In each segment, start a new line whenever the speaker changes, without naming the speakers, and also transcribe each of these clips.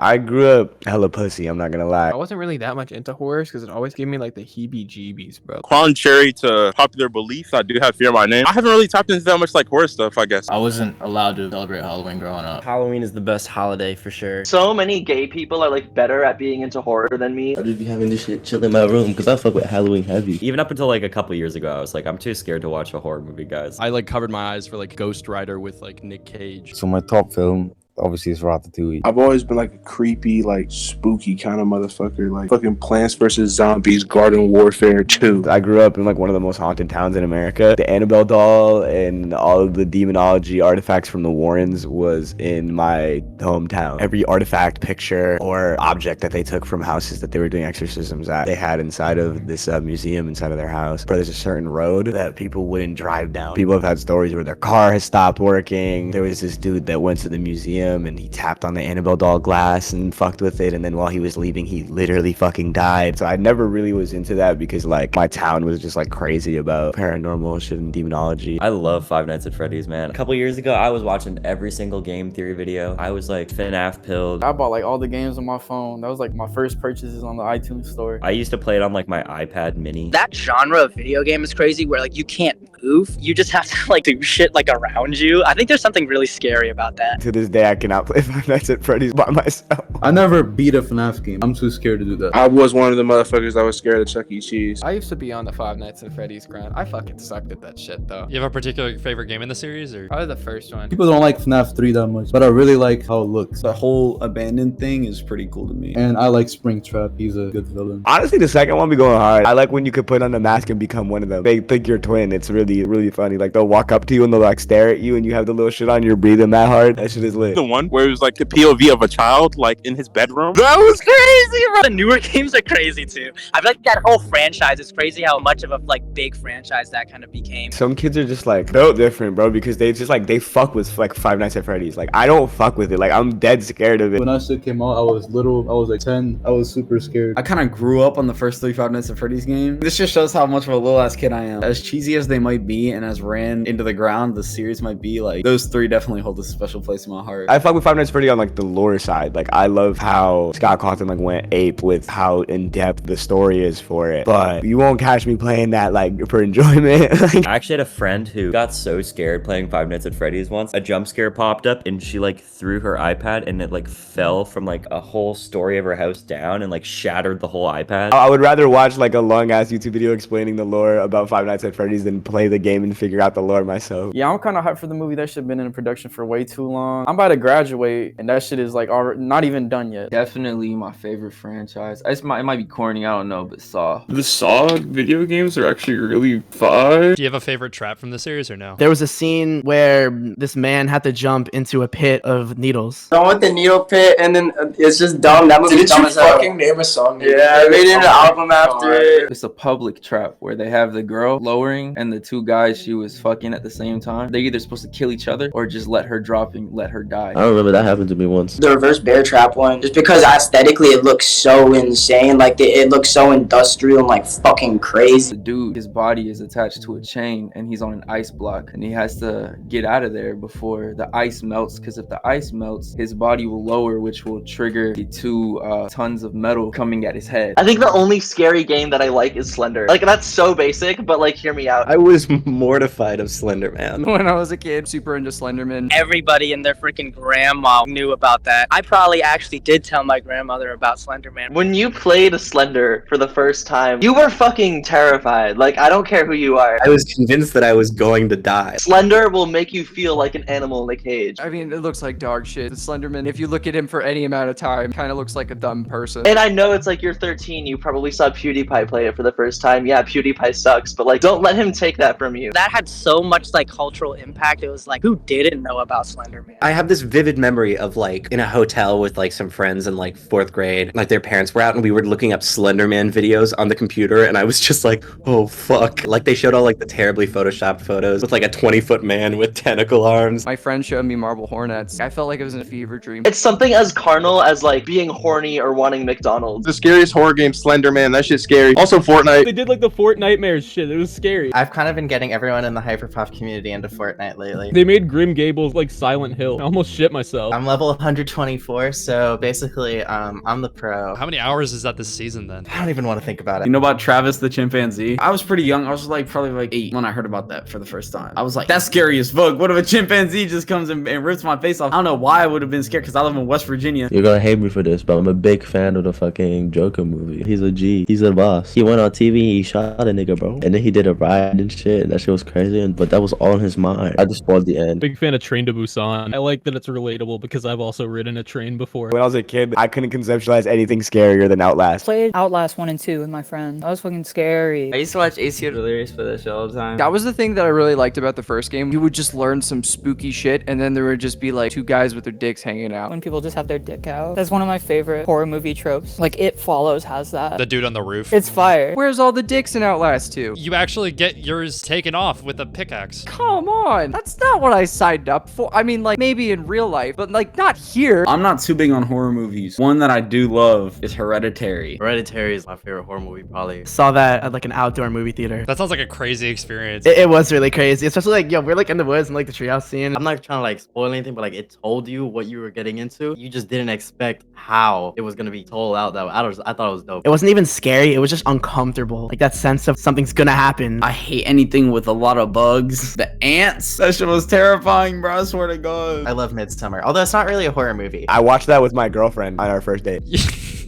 I grew up hella pussy, I'm not gonna lie.
I wasn't really that much into horrors because it always gave me like the heebie-jeebies, bro.
Contrary to popular belief, I do have Fear My Name. I haven't really tapped into that much like horror stuff, I guess.
I wasn't allowed to celebrate Halloween growing up.
Halloween is the best holiday for sure.
So many gay people are like better at being into horror than me.
I just be having this shit chill in my room because I fuck with Halloween heavy.
Even up until like a couple years ago, I was like, I'm too scared to watch a horror movie, guys.
I like covered my eyes for like Ghost Rider with like Nick Cage.
So my top film obviously is Ratatouille.
I've always been like a creepy, like spooky kind of motherfucker, like fucking Plants vs. Zombies, Garden Warfare 2.
I grew up in like one of the most haunted towns in America. The Annabelle doll and all of the demonology artifacts from the Warrens was in my hometown. Every artifact, picture, or object that they took from houses that they were doing exorcisms at, they had inside of this museum inside of their house. But there's a certain road that people wouldn't drive down. People have had stories where their car has stopped working. There was this dude that went to the museum and he tapped on the Annabelle doll glass and fucked with it, and then while he was leaving he literally fucking died. So I never really was into that because like my town was just like crazy about paranormal shit and demonology.
I love Five Nights at Freddy's, man. A couple years ago, I was watching every single game theory video. I was like FNAF pilled.
I bought like all the games on my phone. That was like my first purchases on the iTunes store.
I used to play it on like my iPad mini.
That genre of video game is crazy where like you can't move. You just have to like do shit like around you. I think there's something really scary about that.
To this day, I cannot play Five Nights at Freddy's by myself.
I never beat a FNAF game. I'm too scared to do that.
I was one of the motherfuckers that was scared of Chuck E. Cheese.
I used to be on the Five Nights at Freddy's grind. I fucking sucked at that shit though.
You have a particular favorite game in the series, or?
Probably the first one.
People don't like FNAF 3 that much, but I really like how it looks.
The whole abandoned thing is pretty cool to me.
And I like Springtrap. He's a good villain.
Honestly, the second one be going hard. I like when you could put on a mask and become one of them. They think you're twin. It's really, really funny. Like they'll walk up to you and they'll like stare at you and you have the little shit on, you're breathing that hard. That shit is lit.
The one where it was like the POV of a child like in his bedroom. That was crazy, bro.
The newer games are crazy too. I feel like that whole franchise is crazy how much of a like big franchise that kind of became.
Some kids are just like built different, bro, because they just like they fuck with like Five Nights at Freddy's. Like I don't fuck with it. Like I'm dead scared of it.
When that shit came out, I was little. I was like 10. I was super scared.
I kind of grew up on the first 3 Five Nights at Freddy's game. This just shows how much of a little ass kid I am. As cheesy as they might be and as ran into the ground the series might be, like those 3 definitely hold a special place in my heart.
I fuck with Five Nights at Freddy's on like the lore side. Like I love how Scott Cawthon like went ape with how in depth the story is for it. But you won't catch me playing that like for enjoyment.
I actually had a friend who got so scared playing Five Nights at Freddy's once. A jump scare popped up and she like threw her iPad and it like fell from like a whole story of her house down and like shattered the whole iPad.
I would rather watch like a long ass YouTube video explaining the lore about Five Nights at Freddy's than play the game and figure out the lore myself.
Yeah, I'm kind of hyped for the movie. That shit have been in production for way too long. I'm about to graduate and that shit is like already not even done yet.
Definitely my favorite franchise. It might be corny, I don't know, but Saw.
The Saw video games are actually really fun.
Do you have a favorite trap from the series or no?
There was a scene where this man had to jump into a pit of needles.
I want the needle pit, and then it's just dumb. That movie's dumb as hell.
Fucking name a song?
Yeah, I made it an album after it.
It's a public trap where they have the girl lowering and the 2 guys she was fucking at the same time. They're either supposed to kill each other or just let her drop and let her die.
I remember that happened to me once.
The reverse bear trap one, just because aesthetically it looks so insane. Like it looks so industrial and like fucking crazy.
The dude, his body is attached to a chain and he's on an ice block and he has to get out of there before the ice melts, because if the ice melts, his body will lower, which will trigger the 2 tons of metal coming at his head.
I think the only scary game that I like is Slender. Like that's so basic, but like hear me out.
I was mortified of Slender Man.
When I was a kid, super into Slenderman.
Everybody and their freaking grandma knew about that. I probably actually did tell my grandmother about Slenderman.
When you played Slender for the first time, you were fucking terrified. Like I don't care who you are.
I was convinced that I was going to die.
Slender will make you feel like an animal in a cage.
I mean, it looks like dog shit. The Slenderman, if you look at him for any amount of time, kind of looks like a dumb person.
And I know it's like you're 13, you probably saw PewDiePie play it for the first time. Yeah, PewDiePie sucks, but like don't let him take that from you.
That had so much like cultural impact. It was like, who didn't know about Slenderman?
I have this vivid memory of like in a hotel with like some friends in like 4th grade. Like their parents were out and we were looking up Slenderman videos on the computer and I was just like, oh fuck. Like they showed all like the terribly photoshopped photos with like a 20-foot man with tentacle arms.
My friend showed me Marble Hornets. I felt like it was in a fever dream.
It's something as carnal as like being horny or wanting McDonald's.
The scariest horror game, Slender Man. That shit's scary. Also Fortnite.
They did like the Fortnitemares shit. It was scary.
I've kind of been been getting everyone in the Hyperpuff community into Fortnite lately.
They made Grim Gables like Silent Hill. I almost shit myself.
I'm level 124, so basically, I'm the pro.
How many hours is that this season then?
I don't even want to think about it.
You know about Travis the chimpanzee? I was pretty young. I was like probably like 8 when I heard about that for the first time. I was like, that's scary as fuck. What if a chimpanzee just comes and rips my face off? I don't know why I would have been scared because I live in West Virginia.
You're gonna hate me for this, but I'm a big fan of the fucking Joker movie. He's a G. He's a boss. He went on TV, he shot a nigga, bro. And then he did a ride and shit. That shit was crazy, but that was all in his mind. I just spoiled the end.
Big fan of Train to Busan. I like that it's relatable because I've also ridden a train before.
When I was a kid, I couldn't conceptualize anything scarier than Outlast.
Played Outlast 1 and 2 with my friend. That was fucking scary.
I used to watch AC Delirious for the show all the time.
That was the thing that I really liked about the first game. You would just learn some spooky shit, and then there would just be like 2 guys with their dicks hanging out.
When people just have their dick out. That's one of my favorite horror movie tropes. Like, It Follows has that.
The dude on the roof.
It's fire.
Where's all the dicks in Outlast 2?
You actually get yours taken off with a pickaxe.
Come on. That's not what I signed up for. I mean, like, maybe in real life, but like, not here.
I'm not too big on horror movies. One that I do love is Hereditary.
Hereditary is my favorite horror movie, probably.
Saw that at like an outdoor movie theater.
That sounds like a crazy experience.
It was really crazy, especially like, yo, we're like in the woods and like the treehouse scene.
I'm not trying to like spoil anything, but like it told you what you were getting into. You just didn't expect how it was gonna be told out. That I thought it was dope.
It wasn't even scary. It was just uncomfortable. Like that sense of something's gonna happen.
I hate anything with a lot of bugs. The ants. That shit was terrifying, bro. I swear to God.
I love Midsummer, although it's not really a horror movie.
I watched that with my girlfriend on our first date.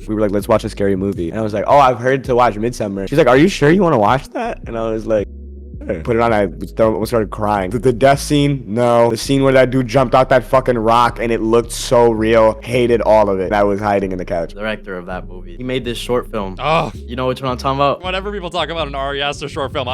We were like, let's watch a scary movie. And I was like, oh, I've heard to watch Midsummer. She's like, are you sure you want to watch that? And I was like, sure. Put it on. I started crying. The death scene, no. The scene where that dude jumped out that fucking rock and it looked so real. Hated all of it. I was hiding in the couch.
The director of that movie, he made this short film.
Oh,
you know which one I'm talking about?
Whenever people talk about an Ari Aster short film,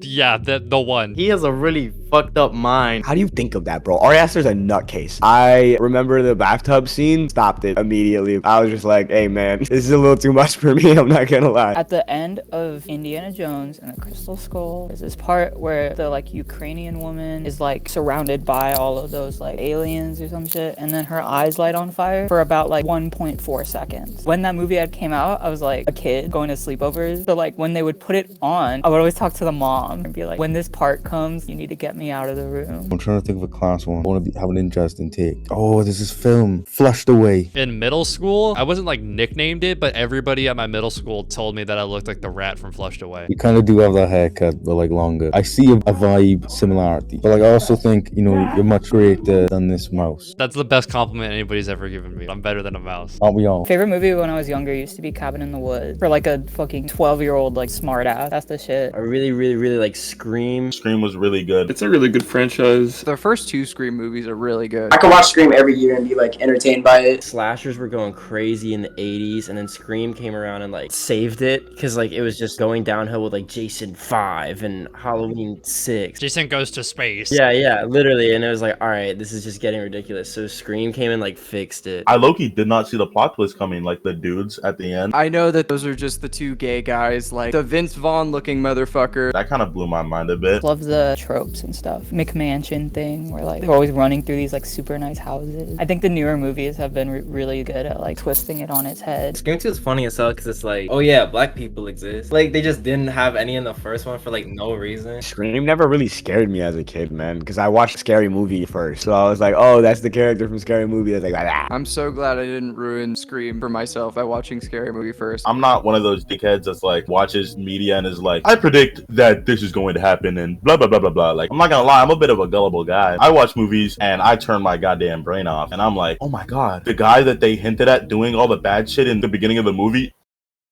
yeah, the one.
He has a really fucked up mind.
How do you think of that, bro? Ari Aster's a nutcase. I remember the bathtub scene. Stopped it immediately. I was just like, hey, man, this is a little too much for me. I'm not gonna lie.
At the end of Indiana Jones and the Crystal Skull, there's this part where the like Ukrainian woman is like surrounded by all of those like aliens or some shit, and then her eyes light on fire for about like 1.4 seconds. When that movie had came out, I was like a kid going to sleepovers. So like when they would put it on, I would always talk to the mom and be like, when this part comes, you need to get me out of the room.
I'm trying to think of a class one. I want to have an interesting take. Oh, there's this film, Flushed Away.
In middle school, I wasn't like nicknamed it, but everybody at my middle school told me that I looked like the rat from Flushed Away.
You kind of do have that haircut, but like longer. I see a vibe similarity, but like I also think, you know, you're much greater than this mouse.
That's the best compliment anybody's ever given me. I'm better than a mouse.
Aren't we all?
Favorite movie when I was younger used to be Cabin in the Woods. For like a fucking 12-year-old like smart ass. That's the shit.
I really like Scream.
Scream was really good. It's a really good franchise.
The first 2 Scream movies are really good.
I could watch Scream every year and be like entertained by it.
Slashers were going crazy in the 80s, and then Scream came around and like saved it because like it was just going downhill with like Jason 5 and Halloween 6.
Jason Goes to Space.
Yeah, literally, and it was like, all right, this is just getting ridiculous. So Scream came and like fixed it.
I low-key did not see the plot twist coming, like the dudes at the end.
I know that those are just the 2 gay guys, like the Vince Vaughn looking motherfucker.
That kind of blew my mind a bit.
Love the tropes and stuff. McMansion thing where like they're always running through these like super nice houses. I think the newer movies have been really good at like twisting it on its head.
Scream 2 is funny as hell because it's like, oh yeah, black people exist. Like they just didn't have any in the first one for like no reason.
Scream never really scared me as a kid, man, because I watched Scary Movie first. So I was like, oh, that's the character from Scary Movie. That's like, ah.
I'm so glad I didn't ruin Scream for myself by watching Scary Movie first.
I'm not one of those dickheads that's like watches media and is like, I predict that this is going to happen and blah blah blah blah blah. Like, I'm not gonna lie, I'm a bit of a gullible guy. I watch movies and I turn my goddamn brain off and I'm like, oh my god, the guy that they hinted at doing all the bad shit in the beginning of the movie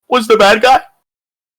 was the bad guy?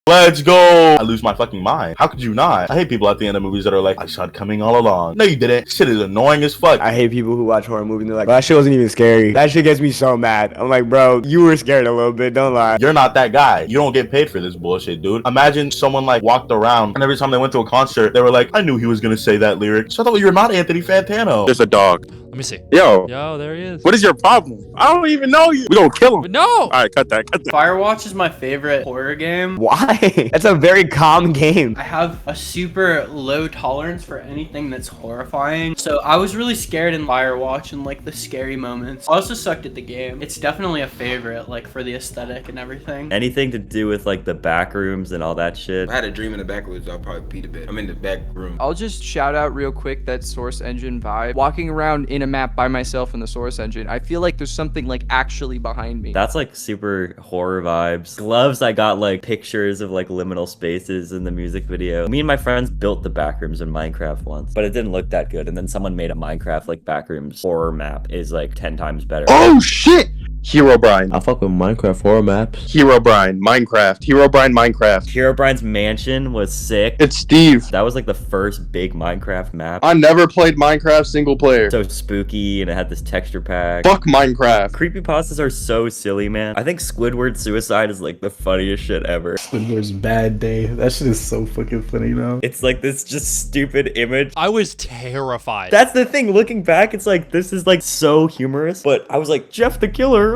Let's go. I lose my fucking mind. How could you not? I hate people at the end of movies that are like, I saw it coming all along. No, you didn't. Shit is annoying as fuck.
I hate people who watch horror movies and they're like, well, that shit wasn't even scary. That shit gets me so mad. I'm like, bro, you were scared a little bit. Don't lie.
You're not that guy. You don't get paid for this bullshit, dude. Imagine someone like walked around and every time they went to a concert, they were like, I knew he was gonna say that lyric. So I thought you're not Anthony Fantano. There's a dog.
Let me see.
Yo,
there he is.
what is your problem? I don't even know you. We gonna kill him.
No.
All right, cut that.
Firewatch is my favorite horror game.
Why? playing. That's a very calm game.
I have a super low tolerance for anything that's horrifying. So I was really scared in Firewatch and like the scary moments. I also sucked at the game. It's definitely a favorite, like for the aesthetic and everything.
Anything to do with like the back rooms and all that shit.
If I had a dream in the back rooms, I'll probably pee the bed. I'm in the back room.
I'll just shout out real quick that Source Engine vibe. Walking around in a map by myself in the Source Engine, I feel like there's something like actually behind me.
That's like super horror vibes. Gloves, I got like pictures of like liminal spaces in the music video. Me and my friends built the backrooms in Minecraft once, but it didn't look that good. And then someone made a Minecraft like backrooms horror map is like 10 times better.
Oh shit! Herobrine.
I fuck with Minecraft horror maps.
Herobrine, Minecraft. Herobrine, Minecraft.
Herobrine's mansion was sick.
It's Steve.
That was like the first big Minecraft map.
I never played Minecraft single player.
So spooky, and it had this texture pack.
Fuck Minecraft.
Creepypastas are so silly, man. I think Squidward's suicide is like the funniest shit ever.
Squidward's bad day. That shit is so fucking funny now.
It's like this just stupid image.
I was terrified.
That's the thing. Looking back, it's like this is like so humorous, but I was like, Jeff the Killer,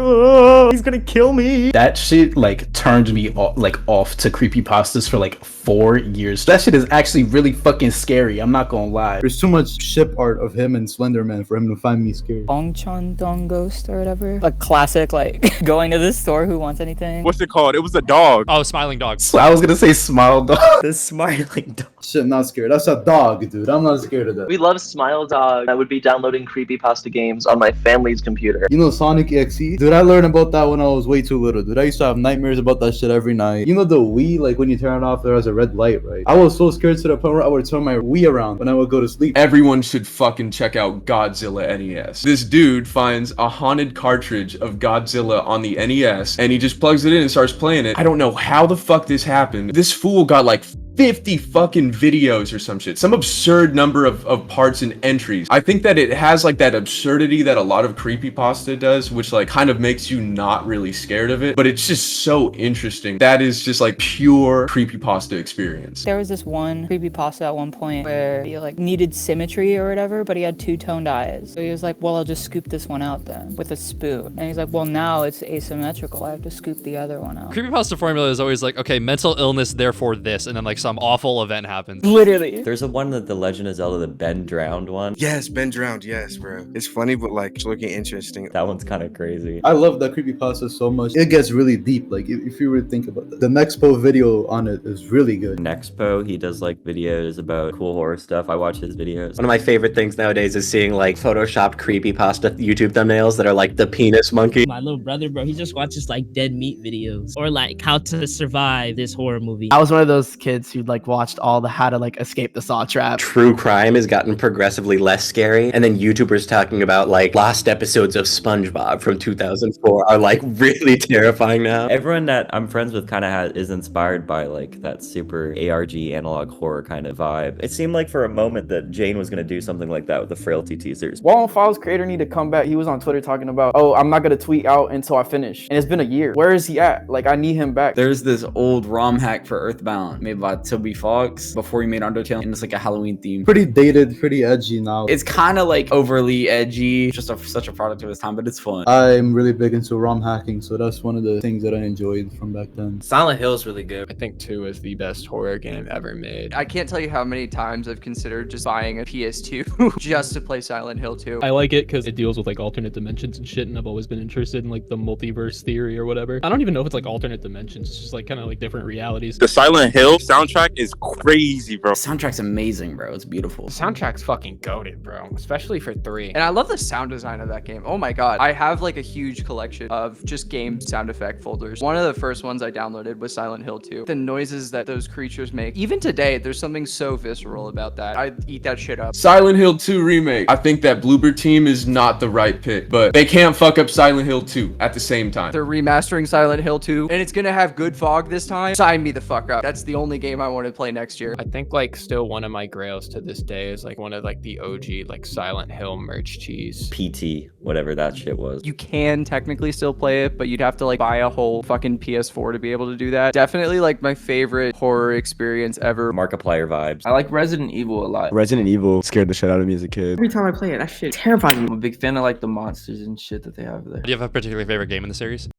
he's gonna kill me.
That shit like turned me off to creepypastas for like 4 years. That shit is actually really fucking scary. I'm not gonna lie.
There's too much ship art of him and Slenderman for him to find me scary.
Bongchon Dong Ghost or whatever. A classic, like going to the store, who wants anything?
What's it called? It was a dog.
Oh, Smiling Dog.
So I was gonna say Smile Dog.
The Smiling Dog.
Shit, not scared. That's a dog, dude. I'm not scared of that.
We love Smile Dog. I would be downloading creepypasta games on my family's computer.
You know Sonic EXE? Dude, I learned about that when I was way too little, dude. I used to have nightmares about that shit every night. You know the Wii, like when you turn it off, there has a red light, right? I was so scared to the point where I would turn my Wii around when I would go to sleep.
Everyone should fucking check out Godzilla NES. This dude finds a haunted cartridge of Godzilla on the NES, and he just plugs it in and starts playing it. I don't know how the fuck this happened. This fool got like 50 fucking videos or some shit. Some absurd number of parts and entries. I think that it has like that absurdity that a lot of creepypasta does, which like kind of makes you not really scared of it, but it's just so interesting. That is just like pure creepypasta experience.
There was this one creepypasta at one point where he like needed symmetry or whatever, but he had two-toned eyes. So he was like, well, I'll just scoop this one out then with a spoon. And he's like, well, now it's asymmetrical. I have to scoop the other one out.
Creepypasta formula is always like, okay, mental illness, therefore this, and then like some awful event happens.
Literally.
There's a one that the Legend of Zelda, the Ben drowned one.
Yes, Ben drowned. Yes, bro. It's funny, but like it's looking interesting.
That one's kind of crazy.
I love that creepypasta so much. It gets really deep. Like if you would think about that. The Nexpo video on it is really good.
Nexpo, he does like videos about cool horror stuff. I watch his videos.
One of my favorite things nowadays is seeing like photoshopped creepypasta YouTube thumbnails that are like the penis monkey.
My little brother, bro, he just watches like dead meat videos or like how to survive this horror movie.
I was one of those kids who like watched all the how to like escape the saw trap.
True crime has gotten progressively less scary, and then YouTubers talking about like lost episodes of SpongeBob from 2004 are like really terrifying now.
Everyone that I'm friends with kind of is inspired by like that super ARG analog horror kind of vibe. It seemed like for a moment that Jane was gonna do something like that with the Frailty teasers.
Wall and Files creator need to come back. He was on Twitter talking about, oh, I'm not gonna tweet out until I finish. And it's been a year. Where is he at? Like, I need him back.
There's this old ROM hack for Earthbound made by Toby Fox before he made Undertale, and it's like a Halloween theme.
Pretty dated, pretty edgy now.
It's kind of like overly edgy, just such a product of its time, but it's fun.
I'm really big into ROM hacking, so that's one of the things that I enjoyed from back then.
Silent Hill is really good.
I think 2 is the best horror game ever made.
I can't tell you how many times I've considered just buying a PS2 just to play Silent Hill 2.
I like it because it deals with like alternate dimensions and shit, and I've always been interested in like the multiverse theory or whatever. I don't even know if it's like alternate dimensions. It's just like kind of like different realities.
The Silent Hill soundtrack is crazy, bro.
The soundtrack's amazing, bro. It's beautiful.
The soundtrack's fucking goated, bro. Especially for 3.
And I love the sound design of that game. Oh my god. I have like a huge collection of just game sound effect folders. One of the first ones I downloaded was Silent Hill 2. The noises that those creatures make. Even today, there's something so visceral about that. I eat that shit up.
Silent Hill 2 remake. I think that Bloober team is not the right pick, but they can't fuck up Silent Hill 2 at the same time.
They're remastering Silent Hill 2, and it's gonna have good fog this time. Sign me the fuck up. That's the only game I want to play next year.
I think like still one of my grails to this day is like one of like the OG like Silent Hill merch cheese.
PT, whatever that shit was.
You can technically still play it, but you'd have to like buy a whole fucking PS4 to be able to do that. Definitely like my favorite horror experience ever.
Markiplier vibes.
I like Resident Evil a lot.
Resident Evil scared the shit out of me as a kid.
Every time I play it, that shit terrifies me. I'm a big fan of like the monsters and shit that they have there.
Do you have a particular favorite game in the series?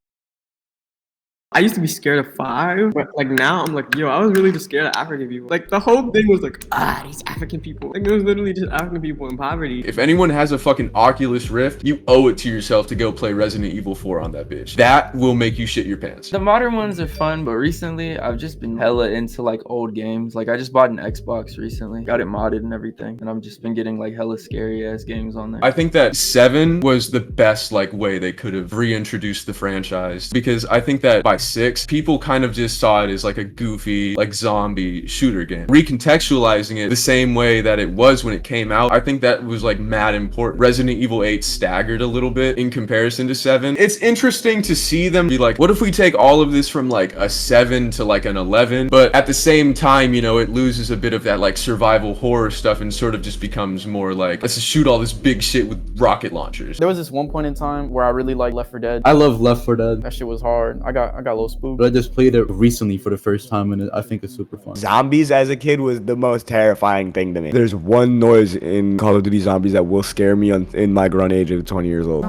I used to be scared of 5, but like now I'm like, yo, I was really just scared of African people. Like the whole thing was like, these African people. Like it was literally just African people in poverty.
If anyone has a fucking Oculus Rift, you owe it to yourself to go play Resident Evil 4 on that bitch. That will make you shit your pants.
The modern ones are fun, but recently I've just been hella into like old games. Like I just bought an Xbox recently, got it modded and everything, and I've just been getting like hella scary ass games on there.
I think that 7 was the best like way they could have reintroduced the franchise, because I think that by 6 people kind of just saw it as like a goofy like zombie shooter game. Recontextualizing it the same way that it was when it came out, I think that was like mad important. Resident Evil 8 staggered a little bit in comparison to 7. It's interesting to see them be like, what if we take all of this from like a 7 to like an 11, but at the same time, you know, it loses a bit of that like survival horror stuff and sort of just becomes more like, let's just shoot all this big shit with rocket launchers.
There was this one point in time where I really liked Left 4 Dead.
I love Left 4 Dead.
That shit was hard. I got a little spooked.
But I just played it recently for the first time, and I think it's super fun.
Zombies as a kid was the most terrifying thing to me. There's one noise in Call of Duty Zombies that will scare me in my grown age of 20 years old.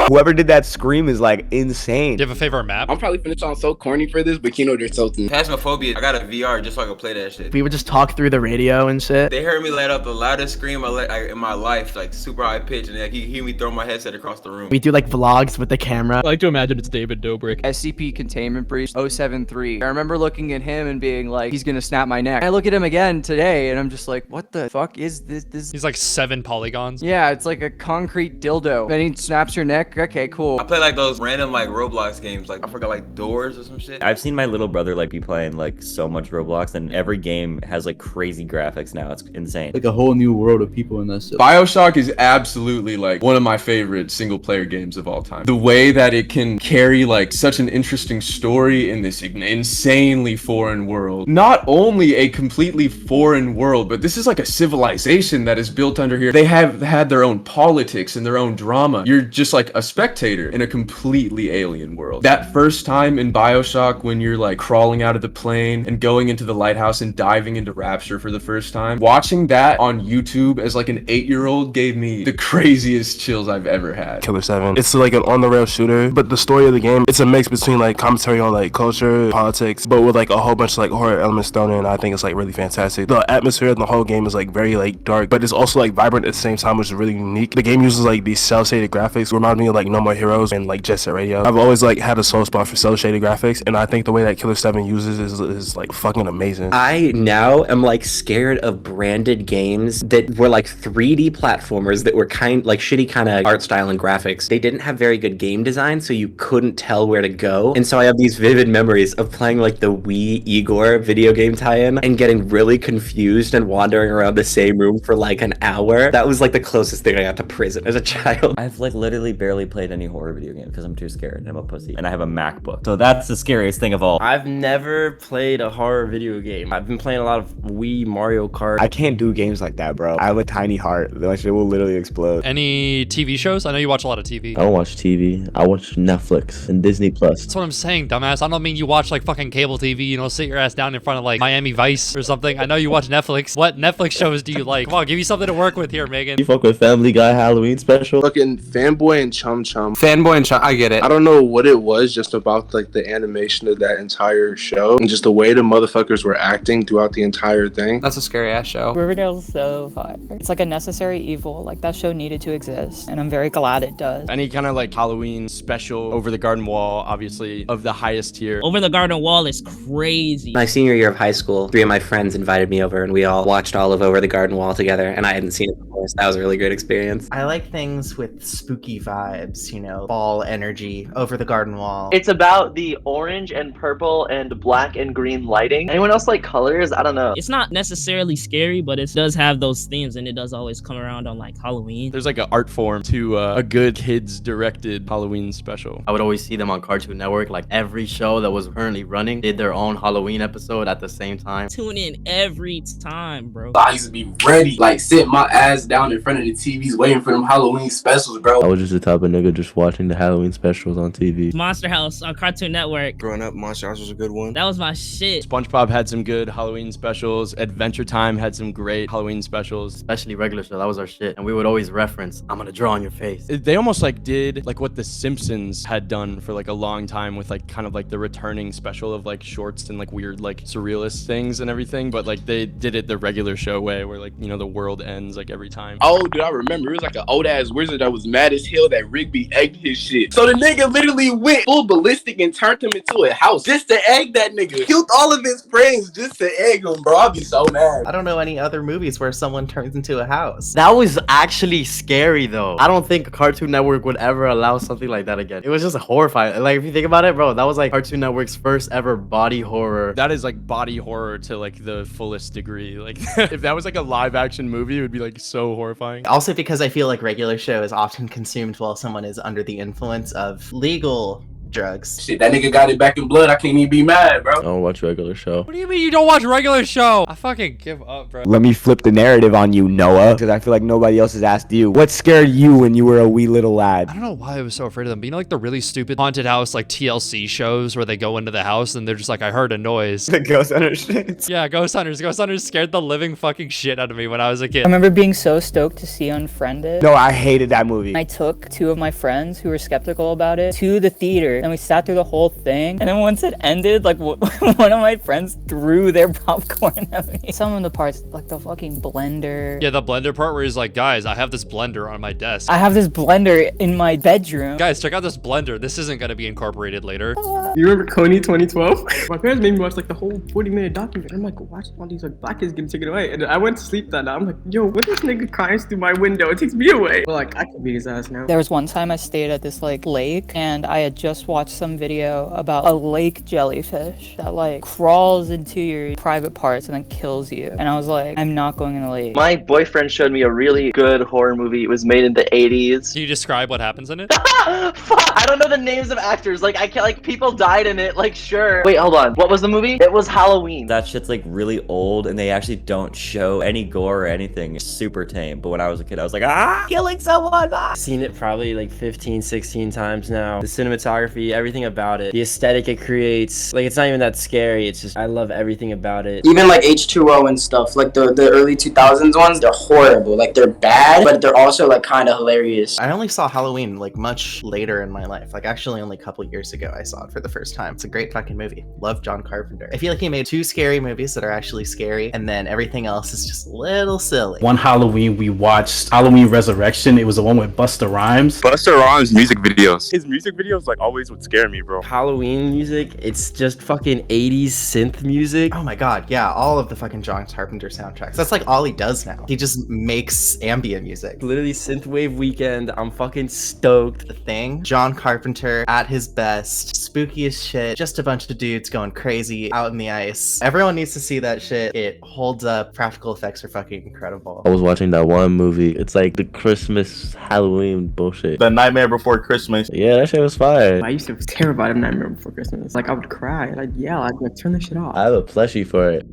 Whoever did that scream is like insane.
Do you have a favorite map?
I'm probably finna sound so corny for this, but Kino there's something.
Phasmophobia. I got a VR just so I can play that shit.
We would just talk through the radio and shit.
They heard me let out the loudest scream in my life, like super high pitch, and like, he hear me throw my headset across the room.
We do like vlogs with the camera.
I like to imagine it's David Dobrik.
SCP Containment Breach 073. I remember looking at him and being like, he's gonna snap my neck. I look at him again today and I'm just like, what the fuck is this?
He's like 7 polygons.
Yeah, it's like a concrete dildo. Then he snaps your neck. Okay, cool.
I play like those random like Roblox games, like I forgot like Doors or some shit.
I've seen my little brother like be playing like so much Roblox, and every game has like crazy graphics now. It's insane.
Like a whole new world of people in that shit.
BioShock is absolutely like one of my favorite single player games of all time. The way that it can carry like such an interesting story in this insanely foreign world. Not only a completely foreign world, but this is like a civilization that is built under here. They have had their own politics and their own drama. You're just like a spectator in a completely alien world. That first time in BioShock when you're like crawling out of the plane and going into the lighthouse and diving into Rapture for the first time, watching that on YouTube as like an 8-year-old gave me the craziest chills I've ever had.
Killer 7. It's like an on-the-rails shooter, but the story of the game, it's a mix between like commentary on like culture, politics, but with like a whole bunch of like horror elements thrown in. I think it's like really fantastic. The atmosphere of the whole game is like very like dark, but it's also like vibrant at the same time, which is really unique. The game uses like these cel-shaded graphics, remind me of like No More Heroes and like Jet Set Radio. I've always like had a soul spot for cel-shaded graphics, and I think the way that Killer 7 uses is like fucking amazing.
I now am like scared of branded games that were like 3D platformers that were kind like shitty kind of art style and graphics. They didn't have very good game design, so you couldn't tell where to go. And so I have these vivid memories of playing like the Wii Igor video game tie-in and getting really confused and wandering around the same room for like an hour. That was like the closest thing I got to prison as a child.
I've like literally barely played any horror video game because I'm too scared and I'm a pussy. And I have a MacBook. So that's the scariest thing of all.
I've never played a horror video game. I've been playing a lot of Wii, Mario Kart.
I can't do games like that, bro. I have a tiny heart. My shit will literally explode.
Any TV shows? I know you watch a lot of TV.
I don't watch TV. I watch Netflix and Disney Plus.
That's what I'm saying, dumbass. I don't mean you watch like fucking cable TV, you know, sit your ass down in front of like Miami Vice or something. I know you watch Netflix. What Netflix shows do you like? Come on, give me something to work with here, Megan.
You fuck with Family Guy Halloween special?
Fucking Fanboy and Chum Chum. Fanboy and Chum, I get it. I don't know what it was just about like the animation of that entire show and just the way the motherfuckers were acting throughout the entire thing.
That's a scary ass show.
Riverdale's so fire. It's like a necessary evil. Like that show needed to exist, and I'm very glad it does.
Any kind of like Halloween special, Over the Garden Wall, obviously of the highest tier.
Over the Garden Wall is crazy.
My senior year of high school, 3 of my friends invited me over and we all watched all of Over the Garden Wall together, and I hadn't seen it before, so that was a really great experience.
I like things with spooky vibes, you know, fall energy, Over the Garden Wall.
It's about the orange and purple and black and green lighting. Anyone else like colors? I don't know.
It's not necessarily scary, but it does have those themes, and it does always come around on like Halloween.
There's like an art form to a good kids directed Halloween special.
I would always see them on Cartoon Network. Like every show that was currently running did their own Halloween episode at the same time. Tune in every time, bro.
I used to be ready, like sit my ass down in front of the TVs waiting for them Halloween specials, bro.
I was just the type of nigga just watching the Halloween specials on TV.
Monster House on Cartoon Network.
Growing up, Monster House was a good one.
That was my shit.
SpongeBob had some good Halloween specials. Adventure Time had some great Halloween specials.
Especially regular show, that was our shit. And we would always reference, I'm gonna draw on your face.
They almost like did like what The Simpsons had done for like a long time with like kind of like the returning special of like shorts and like weird like surrealist things and everything. But like they did it the regular show way where like, you know, the world ends like every time.
Oh, dude, I remember. It was like an old ass wizard that was mad as hell that Rigby egged his shit. So the nigga literally went full ballistic and turned him into a house just to egg that nigga. Killed all of his friends just to egg him, bro. I'd be so mad.
I don't know any other movies where someone turns into a house.
That was actually scary though. I don't think Cartoon Network would ever allow something like that again. It was just horrifying. Like if you think about it, bro, that was like Cartoon Network's first ever body horror.
That is like body horror to like the fullest degree. Like if that was like a live action movie, it would be like so horrifying.
Also because I feel like regular show is often consumed while someone is under the influence of legal drugs.
Shit, that nigga got it back in blood. I can't even be mad, bro.
I don't watch regular show.
What do you mean you don't watch regular show? I fucking give up, bro.
Let me flip the narrative on you, Noah, because I feel like nobody else has asked you. What scared you when you were a wee little lad?
I don't know why I was so afraid of them. But you know, like the really stupid haunted house, like TLC shows where they go into the house and they're just like, I heard a noise.
The Ghost Hunter shit.
Yeah, Ghost Hunters. Ghost Hunters scared the living fucking shit out of me when I was a kid.
I remember being so stoked to see Unfriended.
No, I hated that movie.
I took 2 of my friends who were skeptical about it to the theater and we sat through the whole thing, and then once it ended, like one of my friends threw their popcorn at me. Some of the parts, like the fucking blender.
Yeah, the blender part where he's like, guys, I have this blender on my desk.
I have this blender in my bedroom.
Guys, check out this blender. This isn't gonna be incorporated later.
You remember Coney 2012? My parents made me watch like the whole 40-minute documentary. I'm like, watching all these like black kids getting taken away, and I went to sleep that night. I'm like, yo, what this nigga crying through my window? It takes me away. But like, I can beat his ass now.
There was one time I stayed at this like lake, and I had just watched some video about a lake jellyfish that like crawls into your private parts and then kills you. And I was like, I'm not going in the lake.
My boyfriend showed me a really good horror movie. It was made in the 80s.
Can you describe what happens in it?
Fuck, I don't know the names of actors. Like, I can't, like, people died in it. Like, sure. Wait, hold on. What was the movie? It was Halloween.
That shit's like really old and they actually don't show any gore or anything. It's super tame. But when I was a kid, I was like, killing someone.
Seen it probably like 15, 16 times now. The cinematography, everything about it. The aesthetic it creates. Like, it's not even that scary. It's just, I love everything about it.
Even like H2O and stuff, like the early 2000s ones, they're horrible. Like, they're bad, but they're also like kind of hilarious.
I only saw Halloween like much later in my life. Like, actually only a couple years ago I saw it for the first time. It's a great fucking movie. Love John Carpenter. I feel like he made 2 scary movies that are actually scary, and then everything else is just a little silly.
One Halloween we watched Halloween Resurrection. It was the one with Busta Rhymes.
Busta Rhymes music videos. His music videos like always would scare me, bro.
Halloween music, it's just fucking 80s synth music.
Oh my god, yeah, all of the fucking John Carpenter soundtracks. That's like all he does now. He just makes ambient music.
Literally synthwave weekend. I'm fucking stoked.
The Thing, John Carpenter at his best, spooky as shit, just a bunch of dudes going crazy out in the ice. Everyone needs to see that shit. It holds up. Practical effects are fucking incredible.
I was watching that one movie. It's like the Christmas Halloween bullshit.
The Nightmare Before Christmas.
Yeah, that shit was fire.
I used to be terrified of Nightmare Before Christmas. Like, I would cry. Like, yeah, I'd like turn this shit off.
I have a plushie for it.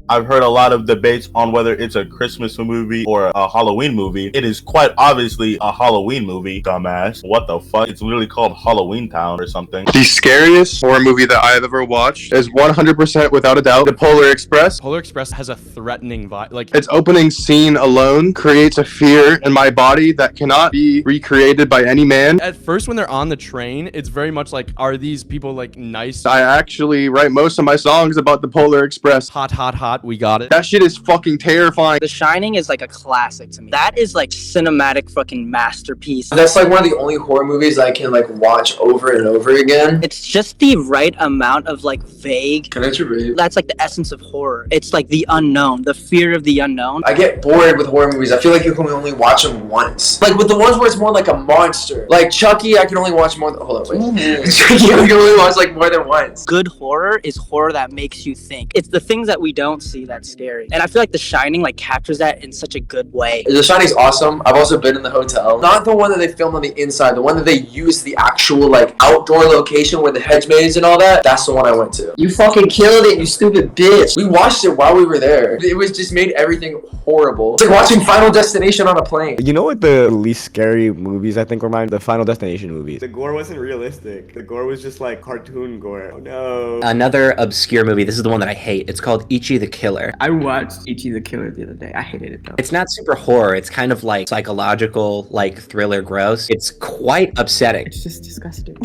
I've heard a lot of debates on whether it's a Christmas movie or a Halloween movie. It is quite obviously a Halloween movie, dumbass. What the fuck? It's literally called Halloween Town or something.
The scariest horror movie that I have ever watched is 100% without a doubt The Polar Express.
Polar Express has a threatening vibe. Like,
its opening scene alone creates a fear in my body that cannot be recreated by any man.
At first when they're on the train, it's very much like, are these people like nice?
I actually write most of my songs about the Polar Express.
Hot, hot, hot. We got it.
That shit is fucking terrifying.
The Shining is like a classic to me. That is like cinematic fucking masterpiece.
That's like one of the only horror movies I can like watch over and over again.
It's just the right amount of like vague.
Can I interview?
That's like the essence of horror. It's like the unknown, the fear of the unknown.
I get bored with horror movies. I feel like you can only watch them once. Like with the ones where it's more like a monster. Like Chucky, I can only watch more than, hold on, wait. Chucky, I can only watch like more than once.
Good horror is horror that makes you think. It's the things that we don't see that's scary. And I feel like The Shining like captures that in such a good way.
The Shining's awesome. I've also been in the hotel. Not the one that they filmed on the inside, the one that they used the actual like outdoor location where the hedge maze and all that. That's the one I went to. You fucking killed it, you stupid bitch. We watched it while we were there. It was just made everything horrible. It's like watching Final Destination on a plane.
You know what the least scary movies I think were mine? The Final Destination movies. The gore wasn't realistic. The gore was just like cartoon gore. Oh no.
Another obscure movie. This is the one that I hate. It's called Ichi the Killer.
I watched Ichi the Killer the other day. I hated it though.
It's not super horror. It's kind of like psychological, like thriller gross. It's quite upsetting.
It's just disgusting.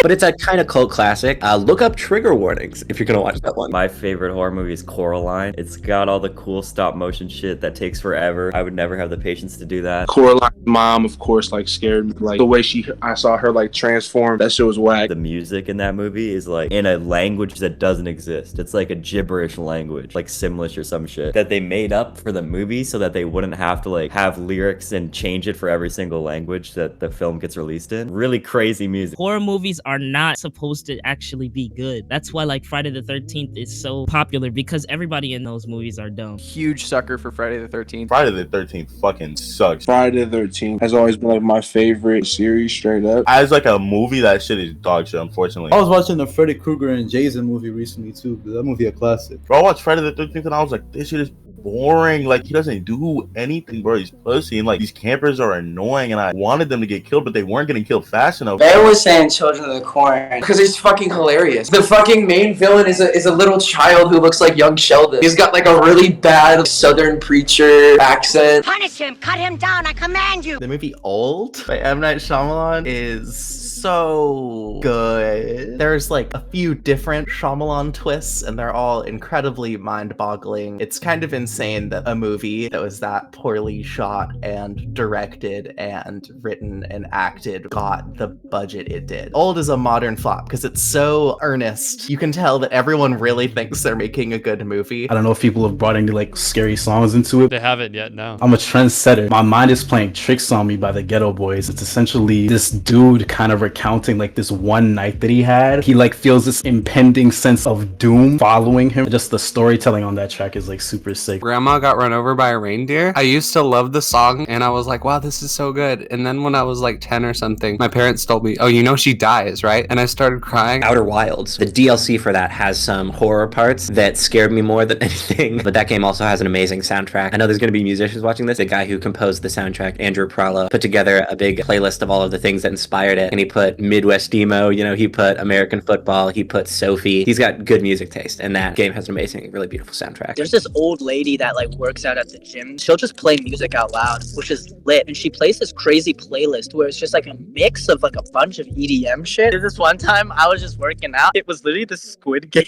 But it's a kind of cult classic. Look up trigger warnings if you're gonna watch that one.
My favorite horror movie is Coraline. It's got all the cool stop motion shit that takes forever. I would never have the patience to do that.
Coraline's mom, of course, like scared me. Like the way I saw her like transform. That shit was whack.
The music in that movie is like in a language that doesn't exist. It's like a gibberish language, like Simlish or some shit that they made up for the movie so that they wouldn't have to like have lyrics and change it for every single language that the film gets released in. Really crazy music.
Horror movies are not supposed to actually be good. That's why like Friday the 13th is so popular, because everybody in those movies are dumb.
Huge sucker for Friday the 13th.
Friday the 13th fucking sucks.
Friday the 13th has always been like my favorite series, straight up.
As like a movie, that shit is dog shit, unfortunately.
I was watching the Freddy Krueger and Jason movie recently too. That movie a classic.
Bro, I watched Friday the 13th and I was like, this shit is boring. Like, he doesn't do anything, bro. He's pussy. And like, these campers are annoying and I wanted them to get killed, but they weren't getting killed fast enough.
They was saying Children of the Corn because it's fucking hilarious. The fucking main villain is a little child who looks like young Sheldon. He's got like a really bad southern preacher accent.
Punish him! Cut him down! I command you!
The movie Old by M. Night Shyamalan is so good. There's like a few different Shyamalan twists and they're all incredibly mind-boggling. It's kind of insane that a movie that was that poorly shot and directed and written and acted got the budget it did. Old is a modern flop because it's so earnest. You can tell that everyone really thinks they're making a good movie.
I don't know if people have brought any like scary songs into it.
They haven't yet, no.
I'm a trendsetter. My mind is playing Tricks on Me by the Ghetto Boys. It's essentially this dude kind of recounting like this one night that he had. He like feels this impending sense of doom following him. Just the storytelling on that track is like super sick.
Grandma got run over by a reindeer. I used to love the song and I was like, wow, this is so good. And then when I was like 10 or something, my parents told me, oh, you know she dies, right? And I started crying.
Outer Wilds. The DLC for that has some horror parts that scared me more than anything. But that game also has an amazing soundtrack. I know there's going to be musicians watching this. The guy who composed the soundtrack, Andrew Prala, put together a big playlist of all of the things that inspired it. And he put Midwest emo, you know, he put American football, he put Sophie. He's got good music taste. And that game has an amazing, really beautiful soundtrack.
There's this old lady that like works out at the gym. She'll just play music out loud, which is lit. And she plays this crazy playlist where it's just like a mix of like a bunch of EDM shit. There's this one time I was just working out. It was literally the Squid Game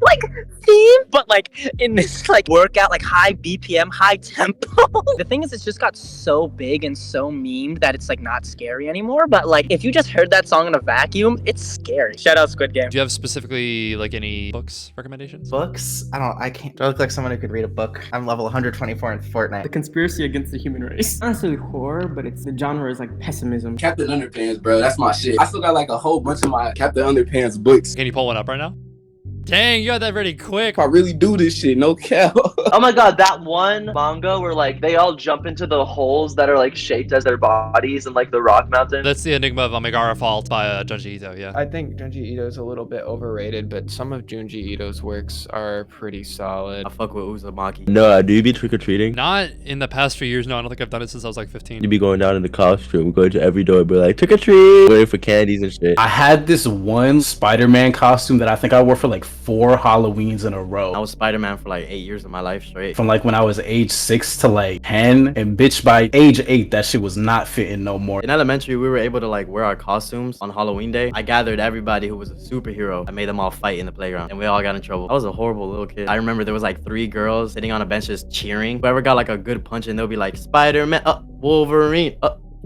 like theme, but like in this like workout, like high BPM, high tempo. The thing is, it's just got so big and so memed that it's like not scary anymore. But like if you just heard that song in a vacuum, it's scary. Shout out Squid Game.
Do you have specifically like any books recommendations?
Books? I can't. Do I look like someone who could read a book? I'm level 124 in Fortnite.
The Conspiracy Against the Human Race. Not necessarily horror, but it's the genre is like pessimism.
Captain Underpants, bro. That's my shit. I still got like a whole bunch of my Captain Underpants books.
Can you pull one up right now? Dang, you had that ready quick.
I really do this shit, no cap.
Oh my god, that one manga where like they all jump into the holes that are like shaped as their bodies and like the rock mountain.
That's the Enigma of Amigara Fault by Junji Ito, yeah.
I think Junji Ito's a little bit overrated, but some of Junji Ito's works are pretty solid.
I fuck with Uzumaki.
No, do you be trick-or-treating?
Not in the past few years, no. I don't think I've done it since I was like 15.
You be going down in the costume, going to every door, be like, trick-or-treat, waiting for candies and shit.
I had this one Spider-Man costume that I think I wore for like 4 Halloweens in a row.
I was Spider-Man for like 8 years of my life straight.
From like when I was age 6 to like 10, and bitch, by age 8, that shit was not fitting no more.
In elementary, we were able to like wear our costumes on Halloween day. I gathered everybody who was a superhero. I made them all fight in the playground, and we all got in trouble. I was a horrible little kid. I remember there was like 3 girls sitting on a bench just cheering. Whoever got like a good punch in, they'll be like, Spider-Man, Wolverine,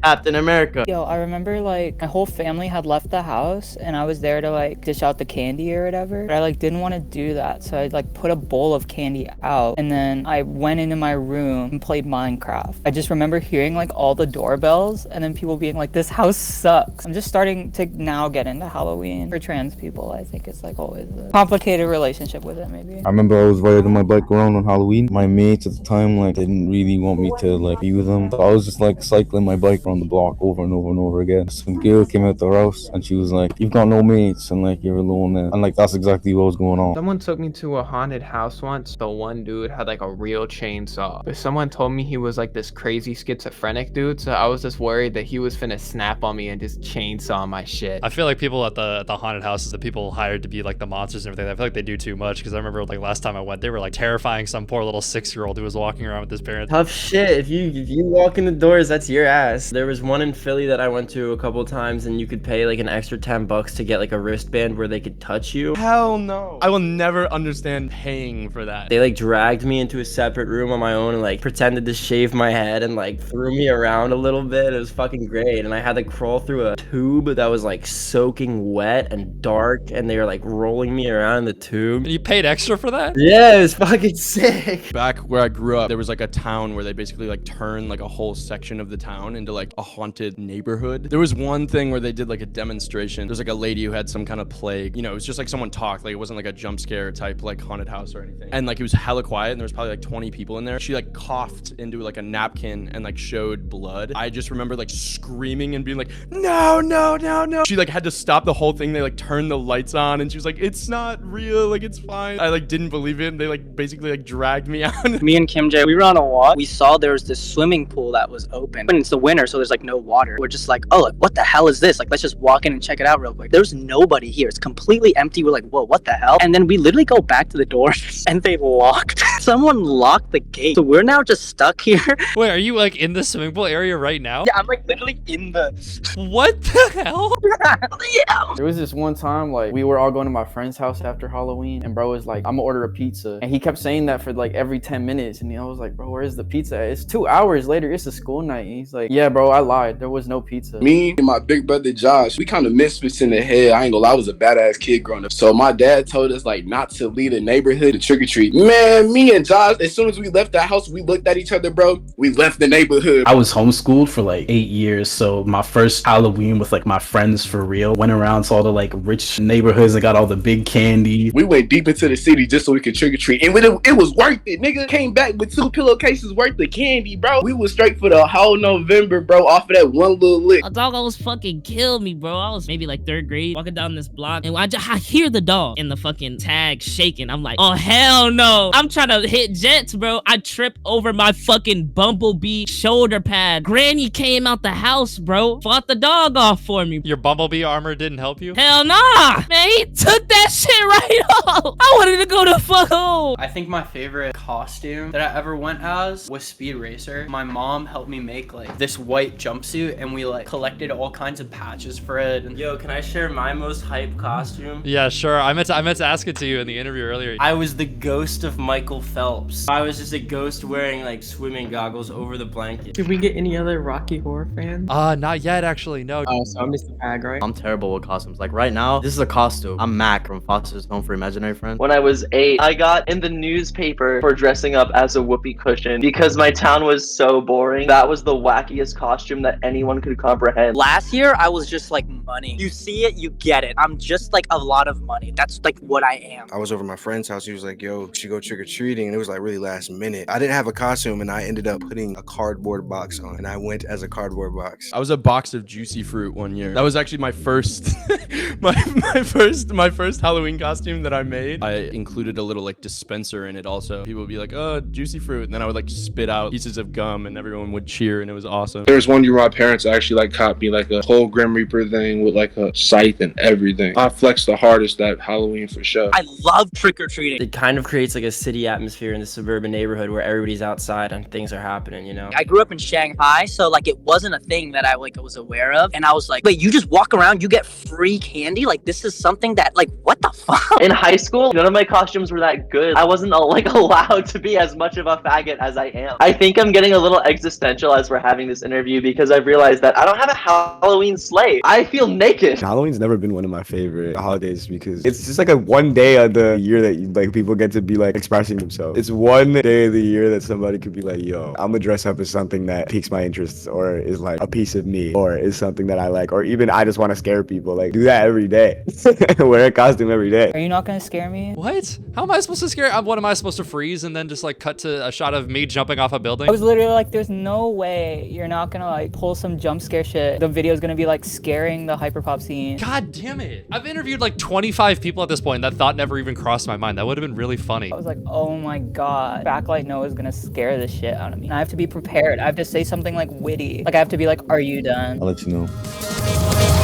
Captain America.
Yo, I remember like my whole family had left the house and I was there to like dish out the candy or whatever. But I like didn't want to do that. So I like put a bowl of candy out and then I went into my room and played Minecraft. I just remember hearing like all the doorbells and then people being like, this house sucks. I'm just starting to now get into Halloween. For trans people, I think it's like always a complicated relationship with it maybe.
I remember I was riding my bike around on Halloween. My mates at the time like didn't really want me to like be with them. So I was just like cycling my bike around the block over and over and over again. Some girl came out the house and she was like, you've got no mates and like you're alone now. And like that's exactly what was going on.
Someone took me to a haunted house once. The one dude had like a real chainsaw. But someone told me he was like this crazy schizophrenic dude. So I was just worried that he was finna snap on me and just chainsaw my shit.
I feel like people at the haunted houses, the people hired to be like the monsters and everything, I feel like they do too much. Because I remember like last time I went, they were like terrifying some poor little 6-year-old who was walking around with his parents.
Tough shit. If you walk in the doors, that's your ass. There was one in Philly that I went to a couple times and you could pay like an extra $10 to get like a wristband where they could touch you.
Hell no. I will never understand paying for that.
They like dragged me into a separate room on my own and like pretended to shave my head and like threw me around a little bit. It was fucking great. And I had to crawl through a tube that was like soaking wet and dark and they were like rolling me around in the tube.
And you paid extra for that?
Yeah, it was fucking sick.
Back where I grew up, there was like a town where they basically like turned like a whole section of the town into like a haunted neighborhood. There was one thing where they did like a demonstration. There's like a lady who had some kind of plague. You know, it was just like someone talked. Like it wasn't like a jump scare type like haunted house or anything. And like it was hella quiet and there was probably like 20 people in there. She like coughed into like a napkin and like showed blood. I just remember like screaming and being like, no, no, no, no. She like had to stop the whole thing. They like turned the lights on and she was like, it's not real. Like it's fine. I like didn't believe it. And they like basically like dragged me out.
Me and Kim J, we were on a walk. We saw there was this swimming pool that was open. And it's the winter, so there's like no water. We're just like, oh, like, what the hell is this? Like, let's just walk in and check it out real quick. There's nobody here. It's completely empty. We're like, whoa, what the hell? And then we literally go back to the door and they locked. Someone locked the gate. So we're now just stuck here.
Wait, are you like in the swimming pool area right now?
Yeah, I'm like literally in the...
What the hell?
Yeah.
There was this one time, like, we were all going to my friend's house after Halloween, and bro was like, I'm gonna order a pizza. And he kept saying that for like every 10 minutes. And I was like, bro, where's the pizza at? It's 2 hours later. It's a school night. And he's like, yeah, bro, I lied. There was no pizza.
Me and my big brother Josh, we kind of misfits in the head. I ain't gonna lie, I was a badass kid growing up. So my dad told us like not to leave the neighborhood to trick or treat. Man, me and Josh, as soon as we left the house, we looked at each other, bro. We left the neighborhood.
I was homeschooled for like 8 years, so my first Halloween with like my friends for real, went around to all the like rich neighborhoods and got all the big candy.
We went deep into the city just so we could trick or treat, and it was worth it, nigga. Came back with 2 pillowcases worth of candy, bro. We was straight for the whole November, bro, off of that one little lick.
A dog almost fucking killed me, bro. I was maybe like 3rd grade, walking down this block, and I hear the dog and the fucking tag shaking. I'm like, oh hell no. I'm trying to hit jets, bro. I trip over my fucking bumblebee shoulder pad. Granny came out the house, bro. Fought the dog off for me.
Your bumblebee armor didn't help you?
Hell nah, man. He took that shit right off. I wanted to go to fuck home.
I think my favorite costume that I ever went as was Speed Racer. My mom helped me make like this white jumpsuit and we like collected all kinds of patches for it. And
Yo, can I share my most hype costume?
Yeah, sure. I meant to ask it to you in the interview earlier.
I was the ghost of Michael Phelps. I was just a ghost wearing like swimming goggles over the blanket.
Did we get any other Rocky Horror fans?
Not yet actually, no.
Oh, so I'm Mr. Pag, right?
I'm terrible with costumes. Like right now, this is a costume. I'm Mac from Foster's Home for Imaginary Friends.
When I was 8, I got in the newspaper for dressing up as a whoopee cushion because my town was so boring. That was the wackiest costume that anyone could comprehend.
Last year, I was just like money. You see it, you get it. I'm just like a lot of money. That's like what I am.
I was over at my friend's house. He was like, yo, we should go trick-or-treating. And it was like really last minute. I didn't have a costume and I ended up putting a cardboard box on. And I went as a cardboard box.
I was a box of juicy fruit one year. That was actually my first my first Halloween costume that I made. I included a little like dispenser in it also. People would be like, oh, juicy fruit. And then I would like spit out pieces of gum and everyone would cheer and it was awesome.
There was one year my parents actually like caught me like a whole Grim Reaper thing with like a scythe and everything. I flexed the hardest that Halloween for sure.
I love trick-or-treating.
It kind of creates like a city atmosphere atmosphere in the suburban neighborhood where everybody's outside and things are happening, you know?
I grew up in Shanghai, so like it wasn't a thing that I was aware of, and I was like, wait, you just walk around, you get free candy? Like this is something that, like, what the fuck?
In high school, none of my costumes were that good. I wasn't like allowed to be as much of a faggot as I am. I think I'm getting a little existential as we're having this interview because I've realized that I don't have a Halloween sleigh. I feel naked.
Halloween's never been one of my favorite holidays because it's just like a one day of the year that like people get to be like expressing themselves. It's one day of the year that somebody could be like, yo, I'm gonna dress up as something that piques my interests or is like a piece of me or is something that I like, or even I just want to scare people. Like, do that every day. Wear a costume every day.
Are you not gonna scare me?
What? How am I supposed to scare? What am I supposed to freeze and then just like cut to a shot of me jumping off a building?
I was literally like, there's no way you're not gonna like pull some jump scare shit. The video's gonna be like scaring the hyperpop scene.
God damn it. I've interviewed like 25 people at this point. That thought never even crossed my mind. That would have been really funny.
I was like, oh my god, Backlight Noah's gonna scare the shit out of me. And I have to be prepared. I have to say something like witty. Like I have to be like, are you done?
I'll let you know.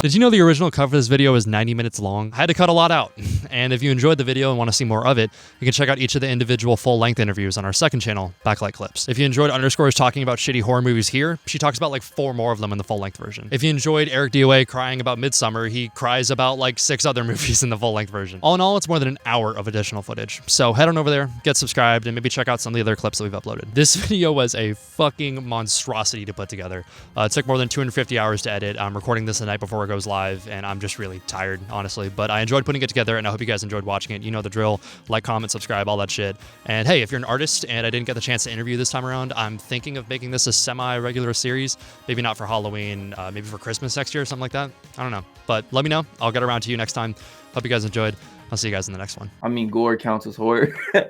Did you know the original cover of this video is 90 minutes long? I had to cut a lot out. And if you enjoyed the video and want to see more of it, you can check out each of the individual full-length interviews on our second channel, Backlight Clips. If you enjoyed Underscore's talking about shitty horror movies here, she talks about like 4 more of them in the full-length version. If you enjoyed Eric DOA crying about Midsummer, he cries about like 6 other movies in the full-length version. All in all, it's more than an hour of additional footage. So head on over there, get subscribed, and maybe check out some of the other clips that we've uploaded. This video was a fucking monstrosity to put together. It took more than 250 hours to edit. I'm recording this the night before it goes live, and I'm just really tired, honestly. But I enjoyed putting it together, and I hope you guys enjoyed watching it. You know the drill. Like, comment, subscribe, all that shit. And hey, if you're an artist and I didn't get the chance to interview this time around, I'm thinking of making this a semi-regular series. Maybe not for Halloween, maybe for Christmas next year or something like that. I don't know. But let me know. I'll get around to you next time. Hope you guys enjoyed. I'll see you guys in the next one.
I mean, gore counts as horror.